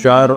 4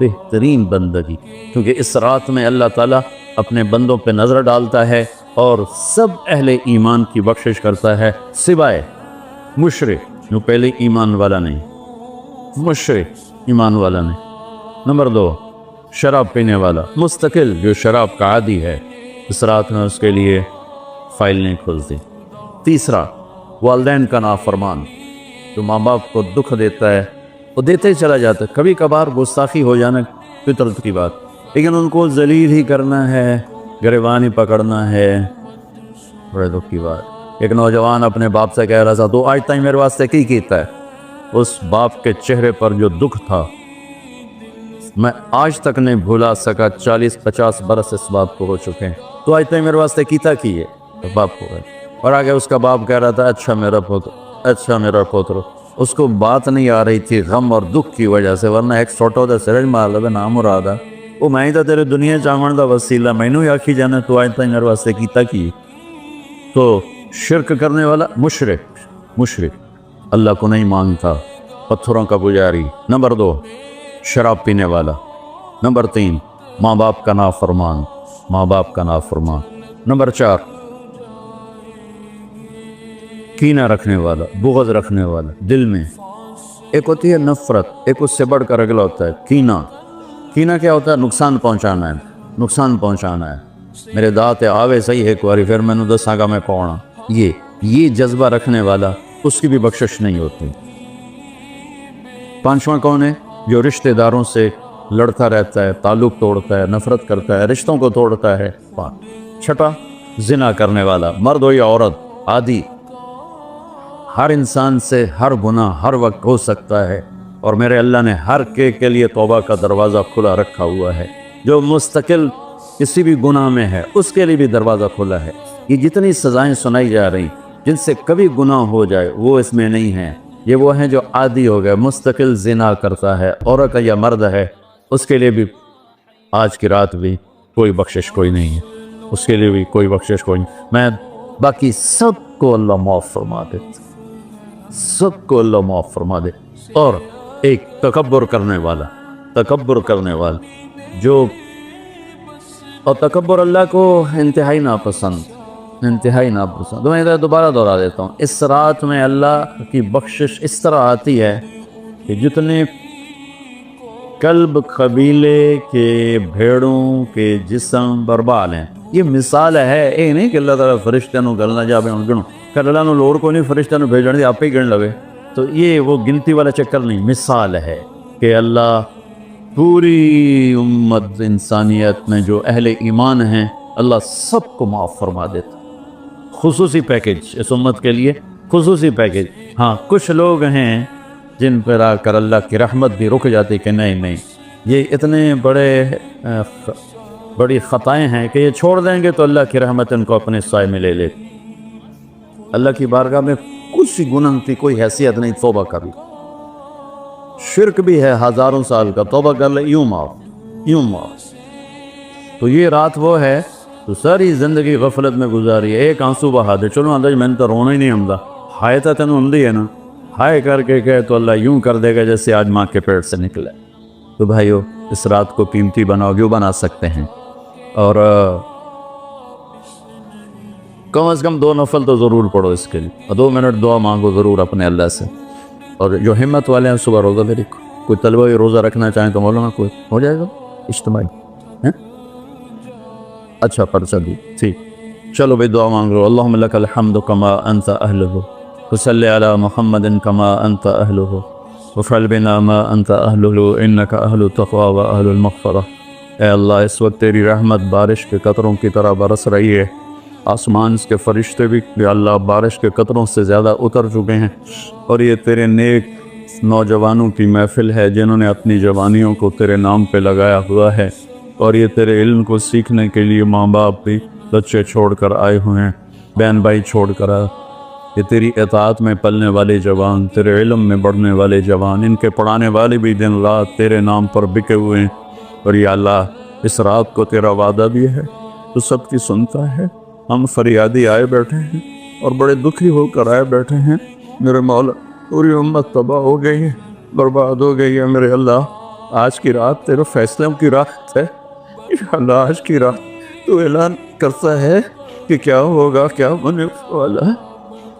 بہترین بندگی، کیونکہ اس رات میں اللہ تعالیٰ اپنے بندوں پہ نظر ڈالتا ہے اور سب اہل ایمان کی بخشش کرتا ہے، سوائے مشرک جو پہلے ایمان والا نہیں، مشرک ایمان والا نہیں۔ نمبر 2، شراب پینے والا مستقل جو شراب کا عادی ہے، اس رات میں اس کے لیے فائل نہیں کھلتی۔ تیسرا، والدین کا نافرمان جو ماں باپ کو دکھ دیتا ہے، وہ دیتے ہی چلا جاتا ہے، کبھی کبھار گستاخی ہو جانا فطرت کی بات، لیکن ان کو ذلیل ہی کرنا ہے، گریبان ہی پکڑنا ہے، بڑے دکھ کی بات۔ ایک نوجوان اپنے باپ سے کہہ رہا تھا تو آج تک میرے واسطے کی کیتا ہے، اس باپ کے چہرے پر جو دکھ تھا میں آج تک نہیں بھولا سکا۔ 40-50 برس اس باپ کو ہو چکے ہیں، تو آج تک میرے واسطے کیتا کی ہے، تو باپ کو ہے۔ اور آگے اس کا باپ کہہ رہا تھا اچھا میرا پوتر، اچھا میرا پوتر۔ اس کو بات نہیں آ رہی تھی غم اور دکھ کی وجہ سے، ورنہ ایک چھوٹا دا سرج مار لے نام مراد ہے، وہ میں ہی تو تیرے دنیا چاون دا وسیلہ، مینوں ہی آکھی جانا تو آج تک میرے واسطے کیتا کی۔ تو شرک کرنے والا مشرک اللہ کو نہیں مانتا، پتھروں کا پجاری۔ نمبر 2، شراب پینے والا۔ نمبر 3، ماں باپ کا نافرمان، نمبر 4، کینہ رکھنے والا، بغض رکھنے والا دل میں۔ ایک ہوتی ہے نفرت، ایک اس سے بڑھ کر اگلا ہوتا ہے کینہ کیا ہوتا ہے؟ نقصان پہنچانا ہے، میرے دانت آوے صحیح ایک باری پھر میں نے دساں گا میں کون ہاں، یہ جذبہ رکھنے والا اس کی بھی بخشش نہیں ہوتی۔ 5واں کون ہے؟ جو رشتہ داروں سے لڑتا رہتا ہے، تعلق توڑتا ہے، نفرت کرتا ہے، رشتوں کو توڑتا ہے۔ 6، زنا کرنے والا، مرد ہو یا عورت، عادی۔ ہر انسان سے ہر گناہ ہر وقت ہو سکتا ہے، اور میرے اللہ نے ہر کے لیے توبہ کا دروازہ کھلا رکھا ہوا ہے۔ جو مستقل کسی بھی گناہ میں ہے اس کے لیے بھی دروازہ کھلا ہے۔ یہ جتنی سزائیں سنائی جا رہی جن سے کبھی گناہ ہو جائے وہ اس میں نہیں ہیں، یہ وہ ہیں جو عادی ہو گئے، مستقل زنا کرتا ہے، عورت یا مرد ہے، اس کے لیے بھی آج کی رات بھی کوئی بخشش کوئی نہیں ہے، اس کے لیے بھی کوئی بخشش کوئی نہیں۔ میں باقی سب کو اللہ معاف فرما دے، سب کو اللہ معاف فرما دے۔ اور ایک تکبر کرنے والا جو، اور تکبر اللہ کو انتہائی ناپسند۔ تو میں ادھر دوبارہ دہرا دیتا ہوں، اس رات میں اللہ کی بخشش اس طرح آتی ہے کہ جتنے کلب قبیلے کے بھیڑوں کے جسم برباد ہیں، یہ مثال ہے، یہ نہیں کہ اللہ تعالیٰ فرشتہ نو گلنا جاوے ہوں گنو کہ اللہ نو لوڑ کو نہیں فرشتہ نو بھیجنے دی آپ ہی گن لوے، تو یہ وہ گنتی والا چکر نہیں، مثال ہے کہ اللہ پوری امت انسانیت میں جو اہل ایمان ہیں اللہ سب کو معاف فرما دیتا۔ خصوصی پیکج اس امت کے لیے، خصوصی پیکج۔ ہاں کچھ لوگ ہیں جن پر آ کر اللہ کی رحمت بھی رک جاتی کہ نہیں یہ اتنے بڑی خطائیں ہیں کہ یہ چھوڑ دیں گے تو اللہ کی رحمت ان کو اپنے سائے میں لے لے۔ اللہ کی بارگاہ میں کچھ گناہ کی کوئی حیثیت نہیں، توبہ کر لے۔ شرک بھی ہے ہزاروں سال کا، توبہ کر لے یوں معاف۔ تو یہ رات وہ ہے تو ساری زندگی غفلت میں گزاری ہے، ایک آنسو بہا دے، چلو اندر میں نے تو رونا ہی نہیں آمدا، ہائے تا تینوں آمدی ہے نا، ہائے کر کے کہے تو اللہ یوں کر دے گا جیسے آج ماں کے پیٹ سے نکلے۔ تو بھائیو اس رات کو قیمتی بناؤ، کیوں بنا سکتے ہیں، اور کم از کم 2 نفل تو ضرور پڑھو اس کے لیے، 2 منٹ دعا مانگو ضرور اپنے اللہ سے۔ اور جو ہمت والے ہیں صبح روزہ بھی رکھو، کوئی طلبہ روزہ رکھنا چاہیں تو مولانا کوئی ہو جائے گا اجتماعی، اچھا پرچہ دی، ٹھیک، چلو بھائی دعا مانگ لو۔ اللہم لک الحمد کما انت اہلہ، وصلی علی محمد کما انت اہلہ، وفعل بنا ما انت اہلہ انک اہل التقوی و اہل المغفرہ۔ اے اللہ اس وقت تیری رحمت بارش کے قطروں کی طرح برس رہی ہے، آسمان کے فرشتے بھی یا اللہ بارش کے قطروں سے زیادہ اتر چکے ہیں، اور یہ تیرے نیک نوجوانوں کی محفل ہے جنہوں نے اپنی جوانیوں کو تیرے نام پہ لگایا ہوا ہے، اور یہ تیرے علم کو سیکھنے کے لیے ماں باپ بھی بچے چھوڑ کر آئے ہوئے ہیں، بہن بھائی چھوڑ کر آئے، یہ تیری اطاعت میں پلنے والے جوان، تیرے علم میں بڑھنے والے جوان، ان کے پڑھانے والے بھی دن رات تیرے نام پر بکے ہوئے ہیں، اور یا اللہ اس رات کو تیرا وعدہ بھی ہے تو سب کی سنتا ہے۔ ہم فریادی آئے بیٹھے ہیں اور بڑے دکھی ہو کر آئے بیٹھے ہیں، میرے مولا پوری امت تباہ ہو گئی ہے، برباد ہو گئی ہے، میرے اللہ آج کی رات تیرے فیصلوں کی رات ہے یا اللہ، آج کی رات تو اعلان کرتا ہے کہ کیا ہوگا، کیا ہونے والا ہے۔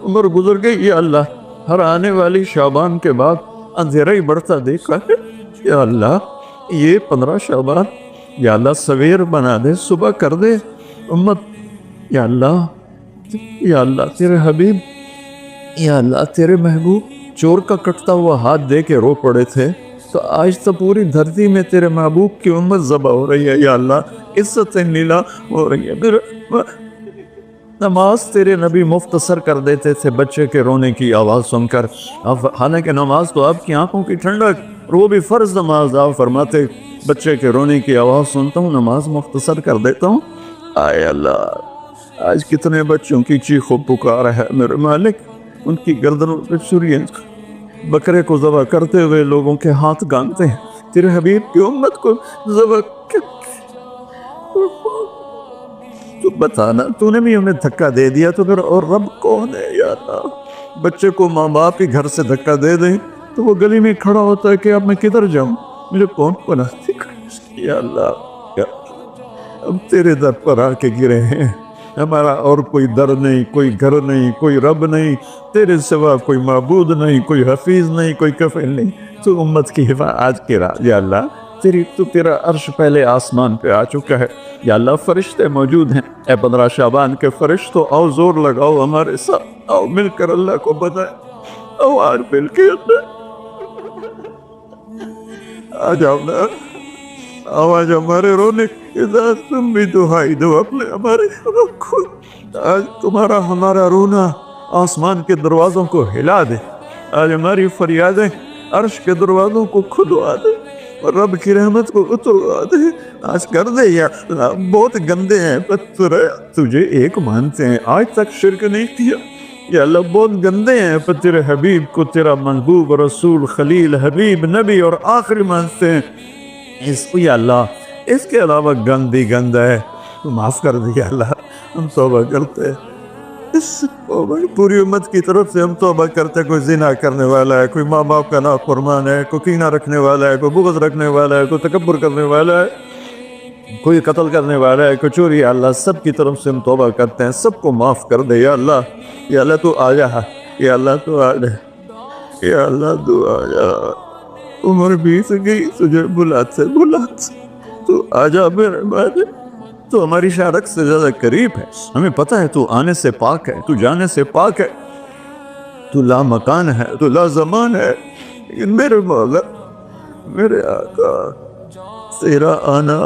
عمر گزر گئی یا اللہ، ہر آنے والی شعبان کے بعد اندھیرا ہی بڑھتا دیکھا ہے یا اللہ۔ یہ 15 شعبان یا اللہ سویر بنا دے، صبح کر دے امت یا اللہ۔ یا اللہ تیرے حبیب، یا اللہ تیرے محبوب چور کا کٹتا ہوا ہاتھ دے کے رو پڑے تھے، تو آج تو پوری دھرتی میں تیرے محبوب کی امت ذبح ہو رہی ہے یا اللہ، عزت نیلا ہو رہی ہے۔ پھر نماز تیرے نبی مختصر کر دیتے تھے بچے کے رونے کی آواز سن کر، حالانکہ نماز تو آپ کی آنکھوں کی ٹھنڈک، اور وہ بھی فرض نماز، آپ فرماتے بچے کے رونے کی آواز سنتا ہوں نماز مختصر کر دیتا ہوں۔ آئے اللہ، آج کتنے بچوں کی چیخ و پکار ہے میرے مالک، ان کی گردنوں پہ چھریاں، بکرے کو ذبح کرتے ہوئے لوگوں کے ہاتھ گانتے ہیں، تیرے حبیب کی امت کو ذبح تو بتانا، تو نے بھی انہیں دھکا دے دیا تو پھر اور رب کون ہے یا اللہ؟ بچے کو ماں باپ ہی گھر سے دھکا دے دیں تو وہ گلی میں کھڑا ہوتا ہے کہ اب میں کدھر جاؤں، مجھے کون بناتی یا اللہ۔ اب تیرے در پر آ کے گرے ہیں، ہمارا اور کوئی در نہیں، کوئی گھر نہیں، کوئی رب نہیں، تیرے سوا کوئی معبود نہیں، کوئی حفیظ نہیں، کوئی کفیل نہیں، تو امت کی حفاظت آج کے رات یا اللہ۔ تیرا عرش پہلے آسمان پہ آ چکا ہے یا اللہ، فرشتے موجود ہیں، اے 15 شعبان کے فرشتوں آؤ زور لگاؤ ہمارے ساتھ، آؤ مل کر اللہ کو بتائیں، آؤ آج مل کے آ جاؤ نا، آواز ہمارے رونے کی ذات، تم بھی دہائی دو اپنے ہمارے کو، آج تمہارا ہمارا رونا آسمان کے دروازوں کو ہلا دے، آج ہماری فریادیں عرش کے دروازوں کو کھلوا دے، اور رب کی رحمت کو اتروا دے، آج کر دے یا بہت گندے ہیں پتر، تجھے ایک مانتے ہیں، آج تک شرک نہیں کیا یا اللہ، بہت گندے ہیں پر تیرے حبیب کو تیرا محبوب رسول خلیل حبیب نبی اور آخری مانتے ہیں، اس کو یا اللہ اس کے علاوہ گندی گند ہے، تو معاف کر دیا اللہ، ہم توبہ کرتے ہیں، پوری امت کی طرف سے ہم توبہ کرتے ہیں، کوئی زنا کرنے والا ہے، کوئی ماں باپ کا نافرمان ہے، کوئی کینہ رکھنے والا ہے، کوئی بغض رکھنے والا ہے، کوئی تکبر کرنے والا ہے، کوئی قتل کرنے والا ہے، کوئی چوری، یا اللہ سب کی طرف سے ہم توبہ کرتے ہیں، سب کو معاف کر دے یا اللہ۔ یا اللہ تو آ جا، یا اللہ تو آ جا، یا اللہ تو آ جا، عمر بیت گئی تجھے بلاتے تو آ جا میرے بھائی، تو ہماری شارک سے زیادہ قریب ہے، ہمیں پتہ ہے تو آنے سے پاک ہے، تو جانے سے پاک ہے، تو لا مکان ہے، تو لا زمان ہے، لیکن میرے مولا میرے آقا تیرا آنا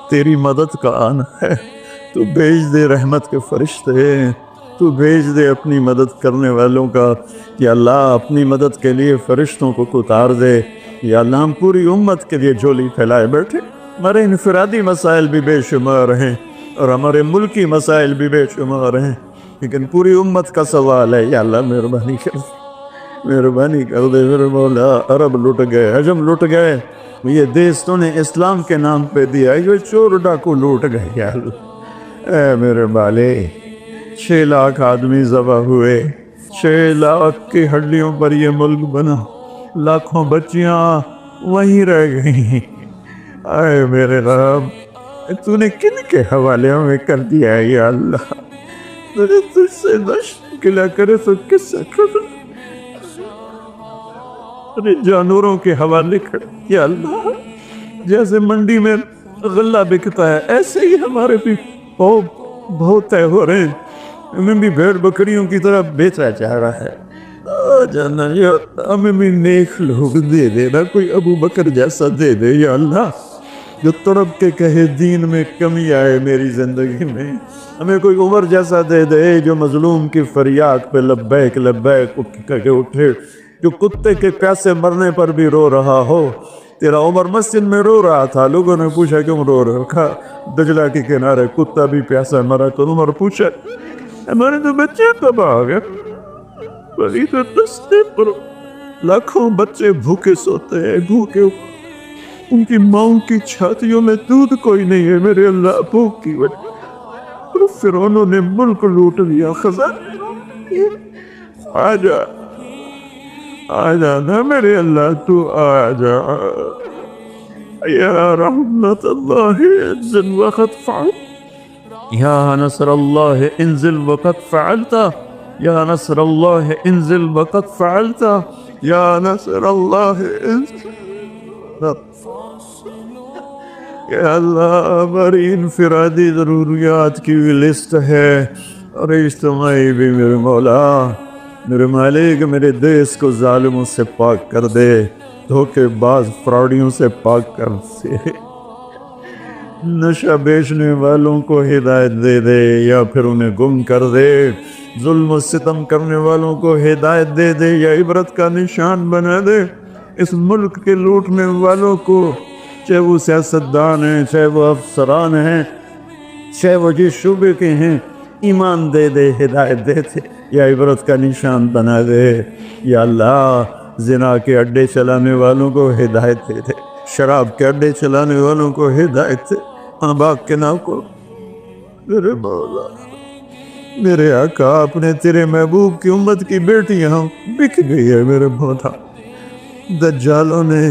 تیری مدد کا آنا ہے، تو بھیج دے رحمت کے فرشتے، تو بھیج دے اپنی مدد کرنے والوں کا، یا اللہ اپنی مدد کے لیے فرشتوں کو اتار دے، یا اللہ ہم پوری امت کے لیے جھولی پھیلائے بیٹھے، ہمارے انفرادی مسائل بھی بے شمار ہیں اور ہمارے ملکی مسائل بھی بے شمار ہیں، لیکن پوری امت کا سوال ہے، یا اللہ مہربانی کر دے میرے مولا، عرب لٹ گئے، عجم لٹ گئے، یہ دیس تو نے اسلام کے نام پہ دیا، یہ چور ڈاکو لوٹ گئے، یا اللہ اے میرے بالے، 6 لاکھ آدمی ذبح ہوئے، 6 لاکھ کی ہڈیوں پر یہ ملک بنا، لاکھوں بچیاں وہیں رہ گئیں، اے میرے رب تو نے کن کے حوالے میں کر دیا ہے یا اللہ، تجھ سے نشکلہ کرے تو کس سے کر، جانوروں کے حوالے کر یا اللہ، جیسے منڈی میں غلہ بکتا ہے ایسے ہی ہمارے بھی بہت طے ہو رہے ہیں، ہمیں بھی بھیڑ بکریوں کی طرح بیچا جا رہا ہے، جانا یا ہمیں بھی نیک لوگ دے دے نا، کوئی ابو بکر جیسا دے دے یا اللہ، جو تڑپ کے کہے دین میں کمی آئے میری زندگی میں، ہمیں کوئی عمر جیسا دے دے جو مظلوم کی فریاد پہ لبیک لبیک کہہ اٹھے، جو کتے کے پیاسے مرنے پر بھی رو رہا ہو، تیرا عمر مسجد میں رو رہا تھا، لوگوں نے پوچھا کیوں رو رہا، کہا دجلہ کے کنارے کتا بھی پیاسا مرا، تو عمر پوچھا ہمارے تو بچے تباہ ہو گئے، بڑی تو دستے پر لاکھوں بچے بھوکے سوتے ہیں، بھوکے ان کی ماؤں کی چھاتیوں میں دودھ کوئی نہیں ہے میرے اللہ، بھوک کی وجہ فرعونوں نے ملک لوٹ لیا، خزانے آ جا نا میرے اللہ، تو آ جا، يا رحمة الله انزل وقد فعلت، يا نصر الله انزل وقد فعلت، يا نصر الله انزل وقد فعلت، يا نصر الله انزل. یا اللہ ہماری انفرادی ضروریات کی بھی لسٹ ہے اور اجتماعی بھی. میرے مولا میرے مالک میرے دیس کو ظالموں سے پاک کر دے، دھوکے باز فراڈیوں سے پاک کر دے، نشہ بیچنے والوں کو ہدایت دے دے یا پھر انہیں گم کر دے، ظلم و ستم کرنے والوں کو ہدایت دے دے یا عبرت کا نشان بنا دے. اس ملک کے لوٹنے والوں کو، چاہے وہ سیاستدان ہیں، چاہے وہ افسران ہیں، چاہے وہ جس شعبے کے ہیں، ایمان دے دے، ہدایت دے دے یا عبرت کا نشان بنا دے. یا اللہ زنا کے اڈے چلانے والوں کو ہدایت دے دے، شراب کے اڈے چلانے والوں کو ہدایت دے، ماں باپ کے نام کو. میرے مولا میرے آقا اپنے تیرے محبوب کی امت کی بیٹیاں بک گئی ہے میرے مولا. دجالوں نے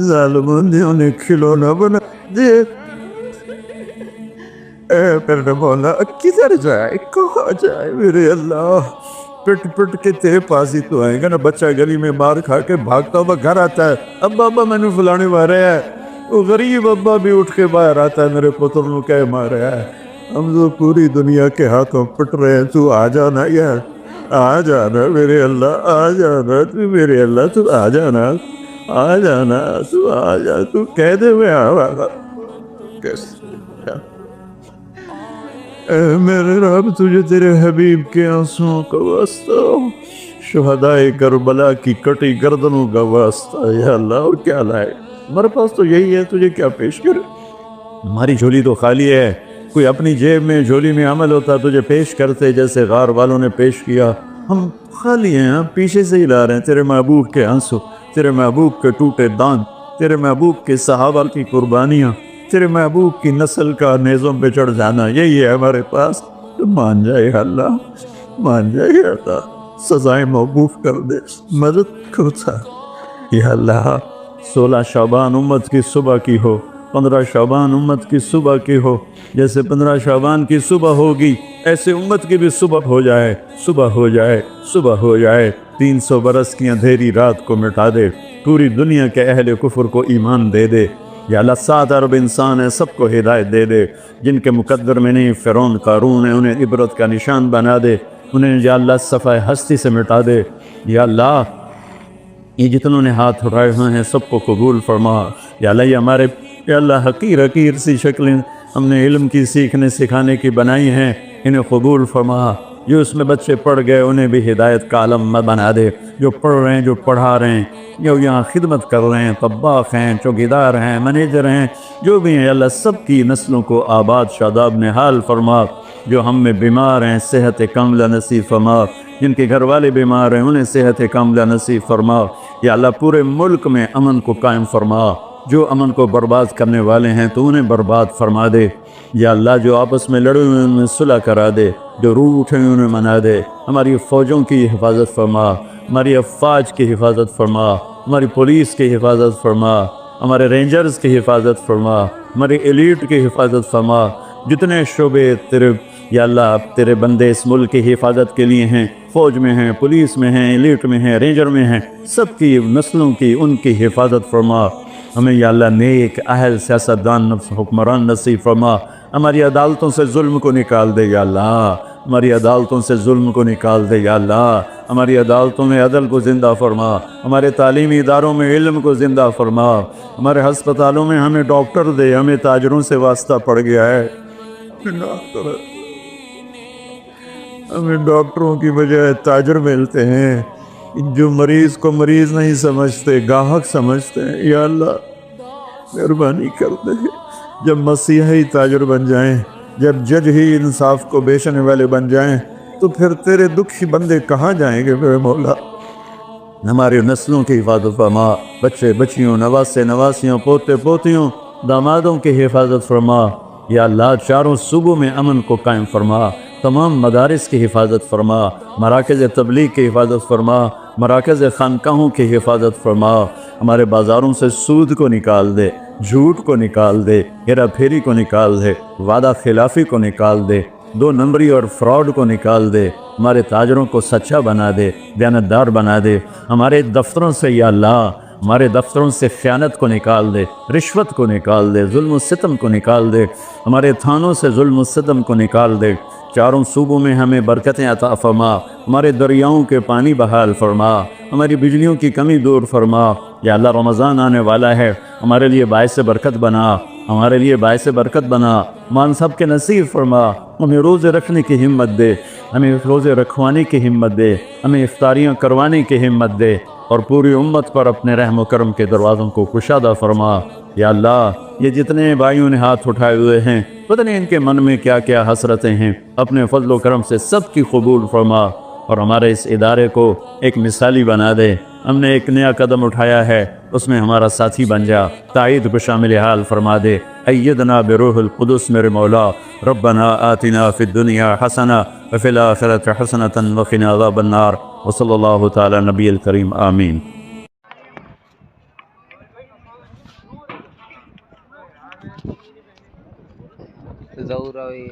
ظالموں نے انہیں کھلونا بنا دے. اے میرے مولا کدھر جائے کہاں جائے میرے اللہ؟ پٹ پٹ کے تیرے پاس ہی تو آئیں گا نا. بچہ گلی میں مار کھا کے بھاگتا ہوا گھر آتا ہے، ابا ابا میں نے فلانے مارا ہے. وہ غریب ابا بھی اٹھ کے باہر آتا ہے، میرے پتر نے کہہ مارا ہے. ہم تو پوری دنیا کے ہاتھوں پٹ رہے ہیں، تو آ جانا یار، آ جانا میرے اللہ، آ جانا تو میرے اللہ، تو آ جانا، آ جانا، تو آ جا، تو کہہ دے میں آگا. اے میرے رب تجھے تیرے حبیب کے آنسوں کا واسطہ، شہدائے کربلا کی کٹی گردنوں کا واسطہ. یا اللہ اور کیا لائے؟ ہمارے پاس تو یہی ہے، تجھے کیا پیش کرے؟ ہماری جھولی تو خالی ہے. کوئی اپنی جیب میں جھولی میں عمل ہوتا تجھے پیش کرتے، جیسے غار والوں نے پیش کیا. ہم خالی ہیں، ہم پیچھے سے ہی لا رہے ہیں تیرے محبوب کے آنسو، تیرے محبوب کے ٹوٹے دان، تیرے محبوب کے صحابہ کی قربانیاں، تیرے محبوب کی نسل کا نیزوں پہ چڑھ جانا، یہی ہے ہمارے پاس. تو مان جائے اللہ، مان جائے اللہ، سزائیں موقوف کر دے، مدد کرتا. یا اللہ 16 شعبان امت کی صبح کی ہو، 15 شعبان امت کی صبح کی ہو. جیسے 15 شعبان کی صبح ہوگی ایسے امت کی بھی صبح ہو جائے، صبح ہو جائے، صبح ہو جائے. 300 برس کی اندھیری رات کو مٹا دے، پوری دنیا کے اہل کفر کو ایمان دے دے. یا اللہ 7 ارب انسان ہے، سب کو ہدایت دے دے. جن کے مقدر میں نہیں فرعون قارون ہے، انہیں عبرت کا نشان بنا دے، انہیں یا اللہ صفحہ ہستی سے مٹا دے. یا اللہ یہ جتنوں نے ہاتھ اٹھائے ہوئے ہیں سب کو قبول فرما. یا اللہ یہ ہمارے یا اللہ حقیر حقیر سی شکلیں ہم نے علم کی سیکھنے سکھانے کی بنائی ہیں، انہیں قبول فرما. جو اس میں بچے پڑھ گئے انہیں بھی ہدایت کا علم بنا دے. جو پڑھ رہے ہیں، جو پڑھا رہے ہیں، جو یہاں خدمت کر رہے ہیں، طباخ ہیں، چوکیدار ہیں، مینیجر ہیں، جو بھی ہیں اللہ سب کی نسلوں کو آباد شاداب نحال فرما. جو ہم میں بیمار ہیں صحت کاملہ نصیب فرما، جن کے گھر والے بیمار ہیں انہیں صحت کاملہ نصیب فرما. یا اللہ پورے ملک میں امن کو قائم فرما. جو امن کو برباد کرنے والے ہیں تو انہیں برباد فرما دے. یا اللہ جو آپس میں لڑے ہوئے ان میں صلح کرا دے، جو روٹھ ہیں انہیں منا دے. ہماری فوجوں کی حفاظت فرما، ہماری افواج کی حفاظت فرما، ہماری پولیس کی حفاظت فرما، ہمارے رینجرز کی حفاظت فرما، ہماری ایلیٹ کی حفاظت فرما. جتنے شعبے تیرے یا اللہ تیرے بندے اس ملک کی حفاظت کے لیے ہیں، فوج میں ہیں، پولیس میں ہیں، ایلیٹ میں ہیں، رینجر میں ہیں، سب کی نسلوں کی ان کی حفاظت فرما. ہمیں یا اللہ نیک اہل سیاستدان حکمران نصیب فرما. ہماری عدالتوں سے ظلم کو نکال دے یا اللہ، ہماری عدالتوں سے ظلم کو نکال دے یا اللہ. ہماری عدالتوں میں عدل کو زندہ فرما، ہمارے تعلیمی اداروں میں علم کو زندہ فرما. ہمارے ہسپتالوں میں ہمیں ڈاکٹر دے، ہمیں تاجروں سے واسطہ پڑ گیا ہے. ہمیں ڈاکٹروں کی بجائے تاجر ملتے ہیں جو مریض کو مریض نہیں سمجھتے، گاہک سمجھتے ہیں. یا اللہ مہربانی کر دے. جب مسیحی تاجر بن جائیں، جب جج ہی انصاف کو بیچنے والے بن جائیں تو پھر تیرے دکھی بندے کہاں جائیں گے میرے مولا؟ ہماری نسلوں کی حفاظت فرما، بچے بچیوں، نواسے نواسیوں، پوتے پوتیوں، دامادوں کی حفاظت فرما. یا اللہ چاروں صوبوں میں امن کو قائم فرما. تمام مدارس کی حفاظت فرما، مراکز تبلیغ کی حفاظت فرما، مراکز خانقاہوں کی حفاظت فرما. ہمارے بازاروں سے سود کو نکال دے، جھوٹ کو نکال دے، ہیرا پھیری کو نکال دے، وعدہ خلافی کو نکال دے، 2 نمبری اور فراڈ کو نکال دے، ہمارے تاجروں کو سچا بنا دے، دیانتدار بنا دے، ہمارے دفتروں سے یا اللہ ہمارے دفتروں سے خیانت کو نکال دے، رشوت کو نکال دے، ظلم و ستم کو نکال دے، ہمارے تھانوں سے ظلم و ستم کو نکال دے، چاروں صوبوں میں ہمیں برکتیں عطا فرما، ہمارے دریاؤں کے پانی بحال فرما، ہماری بجلیوں کی کمی دور فرما۔ یا اللہ رمضان آنے والا ہے، ہمارے لیے باعث برکت بنا، ہمارے لیے باعث برکت بنا، مان سب کے نصیب فرما، ہمیں روزے رکھنے کی ہمت دے، ہمیں روزے رکھوانے کی ہمت دے، ہمیں افطاریاں کروانے کی ہمت دے، اور پوری امت پر اپنے رحم و کرم کے دروازوں کو کشادہ فرما۔ یا اللہ یہ جتنے بھائیوں نے ہاتھ اٹھائے ہوئے ہیں، پتہ نہیں ان کے من میں کیا کیا حسرتیں ہیں، اپنے فضل و کرم سے سب کی قبول فرما، اور ہمارے اس ادارے کو ایک مثالی بنا دے۔ ہم نے ایک نیا قدم اٹھایا ہے، اس میں ہمارا ساتھی بن جا، تائید کو شامل حال فرما دے۔ ایدنا بروح القدس میرے مولا، ربنا آتنا فی الدنیا حسنہ وفی الآخرۃ حسنۃ وقنا عذاب النار، وصلی اللہ تعالی نبی الکریم، آمین۔ ظہور ہوئی